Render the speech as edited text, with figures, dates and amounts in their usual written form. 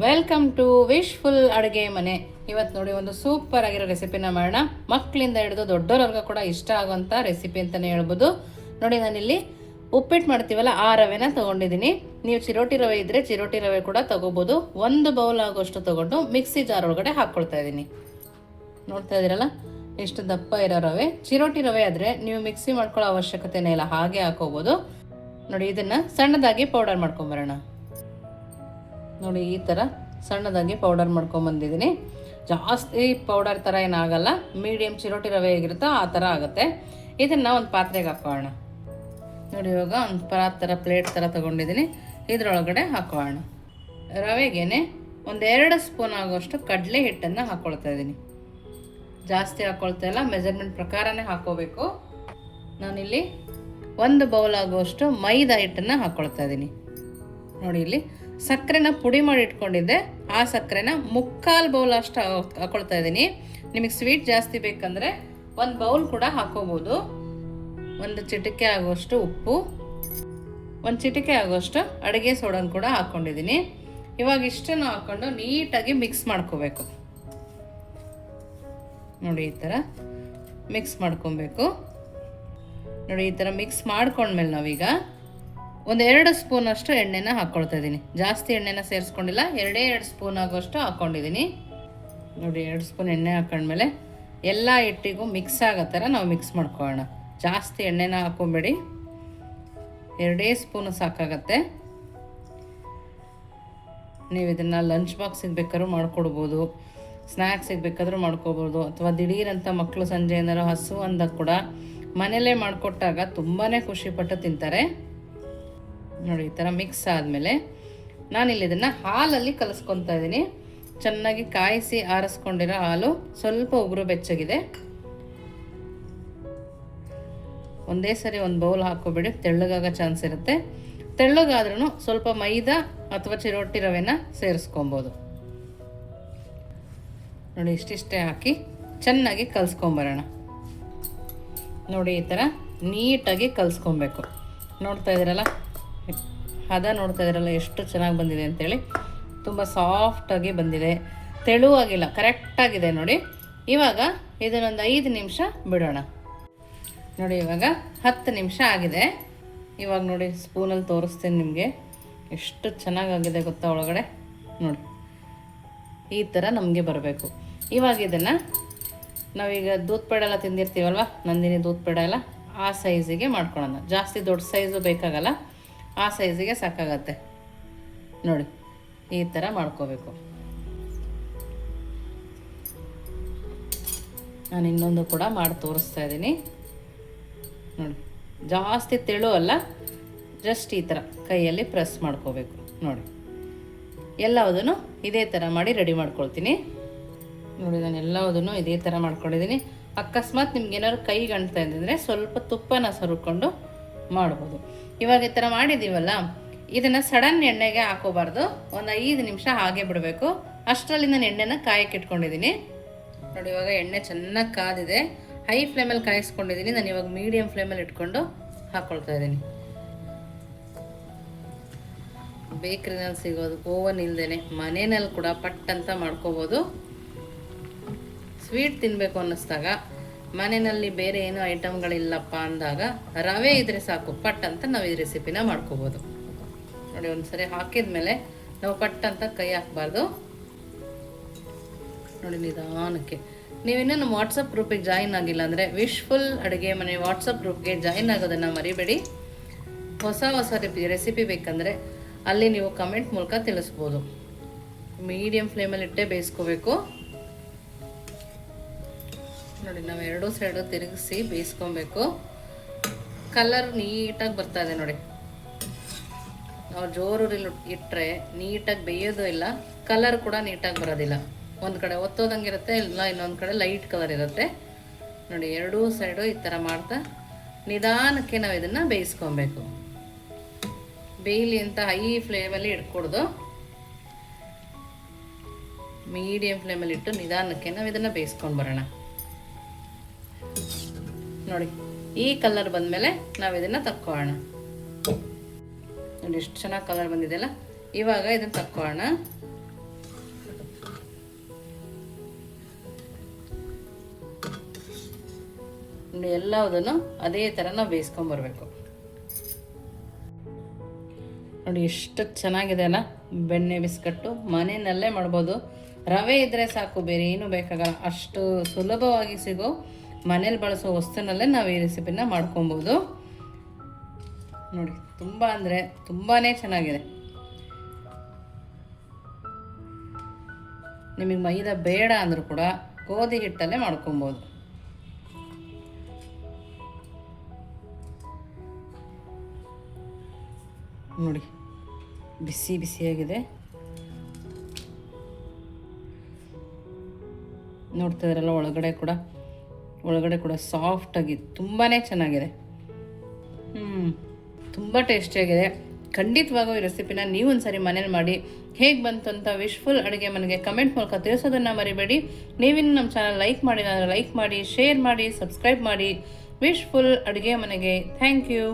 Welcome to wishful ಅಡುಗೆ ಮನೆ. ಇವತ್ತು ನೋಡಿ ಒಂದು ಸೂಪರ್ ಆಗಿರೋ ರೆಸಿಪಿನ ಮಾಡೋಣ. ಮಕ್ಕಳಿಂದ ಹಿಡಿದು ದೊಡ್ಡವ್ರವ್ರಿಗೂ ಕೂಡ ಇಷ್ಟ ಆಗುವಂಥ ರೆಸಿಪಿ ಅಂತಲೇ ಹೇಳ್ಬೋದು. ನೋಡಿ, ನಾನಿಲ್ಲಿ ಉಪ್ಪಿಟ್ಟು ಮಾಡ್ತೀವಲ್ಲ ಆ ರವೆನ ತೊಗೊಂಡಿದ್ದೀನಿ. ನೀವು ಚಿರೋಟಿ ರವೆ ಇದ್ದರೆ ಚಿರೋಟಿ ರವೆ ಕೂಡ ತೊಗೋಬೋದು. ಒಂದು ಬೌಲ್ ಆಗೋಷ್ಟು ತೊಗೊಂಡು ಮಿಕ್ಸಿ ಜಾರ್ ಒಳಗಡೆ ಹಾಕ್ಕೊಳ್ತಾ ಇದ್ದೀನಿ. ನೋಡ್ತಾ ಇದ್ದೀರಲ್ಲ, ಎಷ್ಟು ದಪ್ಪ ಇರೋ ರವೆ. ಚಿರೋಟಿ ರವೆ ಆದರೆ ನೀವು ಮಿಕ್ಸಿ ಮಾಡ್ಕೊಳ್ಳೋ ಅವಶ್ಯಕತೆನೇ ಇಲ್ಲ, ಹಾಗೆ ಹಾಕೋಬೋದು. ನೋಡಿ, ಇದನ್ನು ಸಣ್ಣದಾಗಿ ಪೌಡರ್ ಮಾಡ್ಕೊಂಬರೋಣ. ನೋಡಿ, ಈ ಥರ ಸಣ್ಣದಾಗಿ ಪೌಡರ್ ಮಾಡ್ಕೊಂಬಂದಿದ್ದೀನಿ. ಜಾಸ್ತಿ ಪೌಡರ್ ಥರ ಏನಾಗಲ್ಲ, ಮೀಡಿಯಮ್ ಚಿರೋಟಿ ರವೆ ಹೇಗಿರುತ್ತೋ ಆ ಥರ ಆಗುತ್ತೆ. ಇದನ್ನು ಒಂದು ಪಾತ್ರೆಗೆ ಹಾಕೋಣ. ನೋಡಿ, ಇವಾಗ ಒಂದು ಥರ ಪ್ಲೇಟ್ ಥರ ತೊಗೊಂಡಿದ್ದೀನಿ. ಇದರೊಳಗಡೆ ಹಾಕೋಣ. ರವೆಗೇನೆ 1-2 ಸ್ಪೂನ್ ಆಗೋಷ್ಟು ಕಡಲೆ ಹಿಟ್ಟನ್ನು ಹಾಕ್ಕೊಳ್ತಾ ಇದ್ದೀನಿ. ಜಾಸ್ತಿ ಹಾಕ್ಕೊಳ್ತಾ ಇಲ್ಲ, ಮೆಜರ್ಮೆಂಟ್ ಪ್ರಕಾರನೇ ಹಾಕ್ಕೋಬೇಕು. ನಾನಿಲ್ಲಿ 1 ಬೌಲ್ ಆಗುವಷ್ಟು ಮೈದಾ ಹಿಟ್ಟನ್ನು ಹಾಕ್ಕೊಳ್ತಾ ಇದ್ದೀನಿ. ನೋಡಿ, ಇಲ್ಲಿ ಸಕ್ಕರೆನ ಪುಡಿ ಮಾಡಿ ಇಟ್ಕೊಂಡಿದ್ದೆ, ಆ ಸಕ್ಕರೆನ 3/4 ಬೌಲ್ ಅಷ್ಟು ಹಾಕ್ಕೊಳ್ತಾ ಇದ್ದೀನಿ. ನಿಮಗೆ ಸ್ವೀಟ್ ಜಾಸ್ತಿ ಬೇಕಂದರೆ 1 ಬೌಲ್ ಕೂಡ ಹಾಕೋಬೋದು. 1 ಚಿಟಿಕೆ ಆಗುವಷ್ಟು ಉಪ್ಪು, 1 ಚಿಟಿಕೆ ಆಗುವಷ್ಟು ಅಡುಗೆ ಸೋಡನ್ನು ಕೂಡ ಹಾಕ್ಕೊಂಡಿದ್ದೀನಿ. ಇವಾಗ ಇಷ್ಟನ್ನು ಹಾಕ್ಕೊಂಡು ನೀಟಾಗಿ ಮಿಕ್ಸ್ ಮಾಡ್ಕೋಬೇಕು. ನೋಡಿ, ಈ ಥರ ಮಿಕ್ಸ್ ಮಾಡ್ಕೊಬೇಕು. ನೋಡಿ, ಈ ಥರ ಮಿಕ್ಸ್ ಮಾಡ್ಕೊಂಡ್ಮೇಲೆ ನಾವೀಗ 1-2 ಸ್ಪೂನ್ ಅಷ್ಟು ಎಣ್ಣೆನ ಹಾಕ್ಕೊಳ್ತಾ ಇದ್ದೀನಿ. ಜಾಸ್ತಿ ಎಣ್ಣೆನ ಸೇರಿಸ್ಕೊಂಡಿಲ್ಲ, 2 ಸ್ಪೂನ್ ಆಗೋಷ್ಟು ಹಾಕ್ಕೊಂಡಿದ್ದೀನಿ. ನೋಡಿ, 2 ಸ್ಪೂನ್ ಎಣ್ಣೆ ಹಾಕೊಂಡ್ಮೇಲೆ ಎಲ್ಲ ಹಿಟ್ಟಿಗೂ ಮಿಕ್ಸ್ ಆಗೋ ಥರ ನಾವು ಮಿಕ್ಸ್ ಮಾಡ್ಕೊಳ್ಳೋಣ. ಜಾಸ್ತಿ ಎಣ್ಣೆನ ಹಾಕ್ಕೊಬೇಡಿ, 2 ಸ್ಪೂನು ಸಾಕಾಗತ್ತೆ. ನೀವು ಇದನ್ನು ಲಂಚ್ ಬಾಕ್ಸಿಗೆ ಬೇಕಾದ್ರೂ ಮಾಡ್ಕೊಡ್ಬೋದು, ಸ್ನ್ಯಾಕ್ಸಿಗೆ ಬೇಕಾದರೂ ಮಾಡ್ಕೊಬೋದು, ಅಥವಾ ದಿಢೀರಂತ ಮಕ್ಕಳು ಸಂಜೆ ಏನಾರು ಹಸು ಅಂದಾಗ ಕೂಡ ಮನೆಯಲ್ಲೇ ಮಾಡಿಕೊಟ್ಟಾಗ ತುಂಬಾ ಖುಷಿಪಟ್ಟು ತಿಂತಾರೆ. ನೋಡಿ, ಈ ಥರ ಮಿಕ್ಸ್ ಆದಮೇಲೆ ನಾನಿಲ್ಲಿ ಇದನ್ನು ಹಾಲಲ್ಲಿ ಕಲಿಸ್ಕೊತಾ ಇದ್ದೀನಿ. ಚೆನ್ನಾಗಿ ಕಾಯಿಸಿ ಆರಿಸ್ಕೊಂಡಿರೋ ಹಾಲು, ಸ್ವಲ್ಪ ಉಗುರು ಬೆಚ್ಚಗಿದೆ. ಒಂದೇ ಸರಿ 1 ಬೌಲ್ ಹಾಕೋಬೇಡಿ, ತೆಳ್ಳಗಾಗೋ ಚಾನ್ಸ್ ಇರುತ್ತೆ. ತೆಳ್ಳಗಾದ್ರೂ ಸ್ವಲ್ಪ ಮೈದಾ ಅಥವಾ ಚಿರೋಟಿ ರವೆನ ಸೇರಿಸ್ಕೊಬೋದು. ನೋಡಿ, ಇಷ್ಟಿಷ್ಟೇ ಹಾಕಿ ಚೆನ್ನಾಗಿ ಕಲಿಸ್ಕೊಂಬರೋಣ. ನೋಡಿ, ಈ ಥರ ನೀಟಾಗಿ ಕಲಿಸ್ಕೊಬೇಕು. ನೋಡ್ತಾ ಇದ್ದೀರಲ್ಲ, ನೋಡ್ತಾ ಇದ್ದೀರಲ್ಲ ಎಷ್ಟು ಚೆನ್ನಾಗಿ ಬಂದಿದೆ ಅಂತೇಳಿ. ತುಂಬ ಸಾಫ್ಟಾಗಿ ಬಂದಿದೆ, ತೆಳುವಾಗಿಲ್ಲ, ಕರೆಕ್ಟಾಗಿದೆ. ನೋಡಿ, ಇವಾಗ ಇದನ್ನೊಂದು 5 ನಿಮಿಷ ಬಿಡೋಣ. ನೋಡಿ, ಇವಾಗ 10 ನಿಮಿಷ ಆಗಿದೆ. ಇವಾಗ ನೋಡಿ, ಸ್ಪೂನಲ್ಲಿ ತೋರಿಸ್ತೀನಿ ನಿಮಗೆ ಎಷ್ಟು ಚೆನ್ನಾಗಾಗಿದೆ ಗೊತ್ತಾ ಒಳಗಡೆ. ನೋಡಿ, ಈ ಥರ ನಮಗೆ ಬರಬೇಕು. ಇವಾಗ ಇದನ್ನು ನಾವೀಗ ದೂದ್ ಪೇಡ ಎಲ್ಲ ತಿಂದಿರ್ತೀವಲ್ವ, ನಂದಿನಿ ದೂದ್ ಪೇಡ ಎಲ್ಲ, ಆ ಸೈಜಿಗೆ ಮಾಡ್ಕೊಳ್ಳೋಣ. ಜಾಸ್ತಿ ದೊಡ್ಡ ಸೈಜು ಬೇಕಾಗಲ್ಲ, ಆ ಸೈಜಿಗೆ ಸಾಕಾಗತ್ತೆ. ನೋಡಿ, ಈ ಥರ ಮಾಡ್ಕೋಬೇಕು. ನಾನು ಇನ್ನೊಂದು ಕೂಡ ಮಾಡಿ ತೋರಿಸ್ತಾ ಇದ್ದೀನಿ. ನೋಡಿ, ಜಾಸ್ತಿ ತೆಳು ಅಲ್ಲ, ಜಸ್ಟ್ ಈ ಥರ ಕೈಯಲ್ಲಿ ಪ್ರೆಸ್ ಮಾಡ್ಕೋಬೇಕು. ನೋಡಿ, ಎಲ್ಲವುದನ್ನು ಇದೇ ಥರ ಮಾಡಿ ರೆಡಿ ಮಾಡ್ಕೊಳ್ತೀನಿ. ನೋಡಿ, ನಾನು ಎಲ್ಲವುದನ್ನು ಇದೇ ಥರ ಮಾಡ್ಕೊಂಡಿದ್ದೀನಿ. ಅಕಸ್ಮಾತ್ ನಿಮ್ಗೆ ಏನಾದ್ರು ಕೈಗೆ ಅಂಟ್ತಾ ಇದ್ದರೆ ಸ್ವಲ್ಪ ತುಪ್ಪನ ಸರುಕೊಂಡು ಮಾಡ್ಬೋದು. ಇವಾಗ ಈ ಥರ ಮಾಡಿದ್ದೀವಲ್ಲ, ಇದನ್ನು ಸಡನ್ ಎಣ್ಣೆಗೆ ಹಾಕೋಬಾರ್ದು, ಒಂದು 5 ನಿಮಿಷ ಹಾಗೆ ಬಿಡಬೇಕು. ಅಷ್ಟರಲ್ಲಿ ನಾನು ಎಣ್ಣೆನ ಕಾಯಕ್ಕೆ ಇಟ್ಕೊಂಡಿದ್ದೀನಿ. ನೋಡಿ, ಇವಾಗ ಎಣ್ಣೆ ಚೆನ್ನಾಗಿ ಕಾದಿದೆ. ಹೈ ಫ್ಲೇಮಲ್ಲಿ ಕಾಯಿಸ್ಕೊಂಡಿದ್ದೀನಿ. ನಾನು ಇವಾಗ ಮೀಡಿಯಮ್ ಫ್ಲೇಮಲ್ಲಿ ಇಟ್ಕೊಂಡು ಹಾಕ್ಕೊಳ್ತಾ ಇದ್ದೀನಿ. ಬೇಕ್ರಿನಲ್ಲಿ ಸಿಗೋದು, ಓವನ್ ಇಲ್ಲದೇ ಮನೆಯಲ್ಲಿ ಕೂಡ ಪಟ್ ಅಂತ ಮಾಡ್ಕೋಬೋದು. ಸ್ವೀಟ್ ತಿನ್ನಬೇಕು ಅನ್ನಿಸ್ದಾಗ, ಮನೆಯಲ್ಲಿ ಬೇರೆ ಏನೋ ಐಟಮ್ಗಳಿಲ್ಲಪ್ಪ ಅಂದಾಗ ರವೆ ಇದ್ರೆ ಸಾಕು, ಪಟ್ ಅಂತ ನಾವು ಈ ರೆಸಿಪಿನ ಮಾಡ್ಕೋಬೋದು. ನೋಡಿ, ಒಂದ್ಸರಿ ಹಾಕಿದ ಮೇಲೆ ನಾವು ಪಟ್ ಅಂತ ಕೈ ಹಾಕಬಾರ್ದು. ನೋಡಿ, ನಿಧಾನಕ್ಕೆ. ನೀವಿನ್ನೂ ನಮ್ಮ ವಾಟ್ಸಪ್ ಗ್ರೂಪಿಗೆ ಜಾಯಿನ್ ಆಗಿಲ್ಲ ಅಂದರೆ ವಿಶ್ಫುಲ್ ಅಡುಗೆ ಮನೆ ವಾಟ್ಸಪ್ ಗ್ರೂಪ್ಗೆ ಜಾಯಿನ್ ಆಗೋದನ್ನು ಮರಿಬೇಡಿ. ಹೊಸ ರೆಸಿಪಿ ಬೇಕಂದರೆ ಅಲ್ಲಿ ನೀವು ಕಮೆಂಟ್ ಮೂಲಕ ತಿಳಿಸ್ಬೋದು. ಮೀಡಿಯಮ್ ಫ್ಲೇಮಲ್ಲಿ ಇಟ್ಟೇ ಬೇಯಿಸ್ಕೋಬೇಕು. ನೋಡಿ, ನಾವು 2 ಸೈಡು ತಿರುಗಿಸಿ ಬೇಯಿಸ್ಕೊಬೇಕು. ಕಲರ್ ನೀಟಾಗಿ ಬರ್ತಾ ಇದೆ. ನೋಡಿ, ನಾವು ಜೋರಲ್ಲಿ ಇಟ್ಟರೆ ನೀಟಾಗಿ ಬೇಯೋದು ಇಲ್ಲ, ಕಲರ್ ಕೂಡ ನೀಟಾಗಿ ಬರೋದಿಲ್ಲ. ಒಂದು ಕಡೆ ಒತ್ತೋದಂಗಿರುತ್ತೆ, ಇಲ್ಲ ಇನ್ನೊಂದು ಕಡೆ ಲೈಟ್ ಕಲರ್ ಇರುತ್ತೆ. ನೋಡಿ, 2 ಸೈಡು ಈ ಥರ ಮಾಡ್ತಾ ನಿಧಾನಕ್ಕೆ ನಾವು ಇದನ್ನು ಬೇಯಿಸ್ಕೊಬೇಕು. ಬೇಯಲಿ ಅಂತ ಹೈ ಫ್ಲೇಮಲ್ಲಿ ಇಟ್ಕೊಡ್ದು, ಮೀಡಿಯಮ್ ಫ್ಲೇಮಲ್ಲಿ ಇಟ್ಟು ನಿಧಾನಕ್ಕೆ ನಾವು ಇದನ್ನು ಬೇಯಿಸ್ಕೊಂಡು ಬರೋಣ. ನೋಡಿ, ಈ ಕಲರ್ ಬಂದಮೇಲೆ ನಾವು ಇದನ್ನು ತಕ್ಕೊಳ್ಳೋಣ. ನೋಡಿ, ಎಷ್ಟು ಚೆನ್ನಾಗಿ ಕಲರ್ ಬಂದಿದೆಯಲ್ಲ. ಇವಾಗ ಇದನ್ನು ತಕ್ಕೊಳ್ಳೋಣ. ನೋಡಿ ಎಲ್ಲದನ್ನು ಅದೇ ಥರ ನಾವು ಬೇಯಿಸ್ಕೊಂಬರ್ಬೇಕು. ನೋಡಿ ಎಷ್ಟು ಚೆನ್ನಾಗಿದೆ ಅಲ್ಲ ಬೆಣ್ಣೆ ಬಿಸ್ಕಟ್ಟು. ಮನೆಯಲ್ಲೇ ಮಾಡ್ಬೋದು. ರವೆ ಇದ್ದರೆ ಸಾಕು, ಬೇರೆ ಏನೂ ಬೇಕಾಗಲ್ಲ. ಅಷ್ಟು ಸುಲಭವಾಗಿ ಸಿಗೋ ಮನೇಲಿ ಬಳಸೋ ವಸ್ತುನಲ್ಲೇ ನಾವು ಈ ರೆಸಿಪಿನ ಮಾಡ್ಕೊಬೋದು. ನೋಡಿ ತುಂಬ ಅಂದರೆ ತುಂಬಾ ಚೆನ್ನಾಗಿದೆ. ನಿಮಗೆ ಮೈದಾ ಬೇಡ ಅಂದರೂ ಕೂಡ ಗೋಧಿ ಹಿಟ್ಟಲ್ಲೇ ಮಾಡ್ಕೊಬೋದು. ನೋಡಿ ಬಿಸಿ ಬಿಸಿಯಾಗಿದೆ. ನೋಡ್ತಾ ಇದ್ರಲ್ಲ ಒಳಗಡೆ ಕೂಡ ಸಾಫ್ಟಾಗಿ ತುಂಬಾ ಚೆನ್ನಾಗಿದೆ. ತುಂಬ ಟೇಸ್ಟಿಯಾಗಿದೆ. ಖಂಡಿತವಾಗೂ ಈ ರೆಸಿಪಿನ ನೀವು ಒಂದ್ಸರಿ ಮನೇಲಿ ಮಾಡಿ ಹೇಗೆ ಬಂತು ಅಂತ ವಿಶ್ಫುಲ್ ಅಡುಗೆ ಮನೆಗೆ ಕಮೆಂಟ್ ಮೂಲಕ ತಿಳಿಸೋದನ್ನು ಮರಿಬೇಡಿ. ನೀವಿನ್ನು ನಮ್ಮ ಚಾನಲ್ ಲೈಕ್ ಮಾಡಿಲ್ಲ ಅಂದರೆ ಲೈಕ್ ಮಾಡಿ, ಶೇರ್ ಮಾಡಿ, ಸಬ್ಸ್ಕ್ರೈಬ್ ಮಾಡಿ. ವಿಶ್ಫುಲ್ ಅಡುಗೆ ಮನೆಗೆ ಥ್ಯಾಂಕ್ ಯು.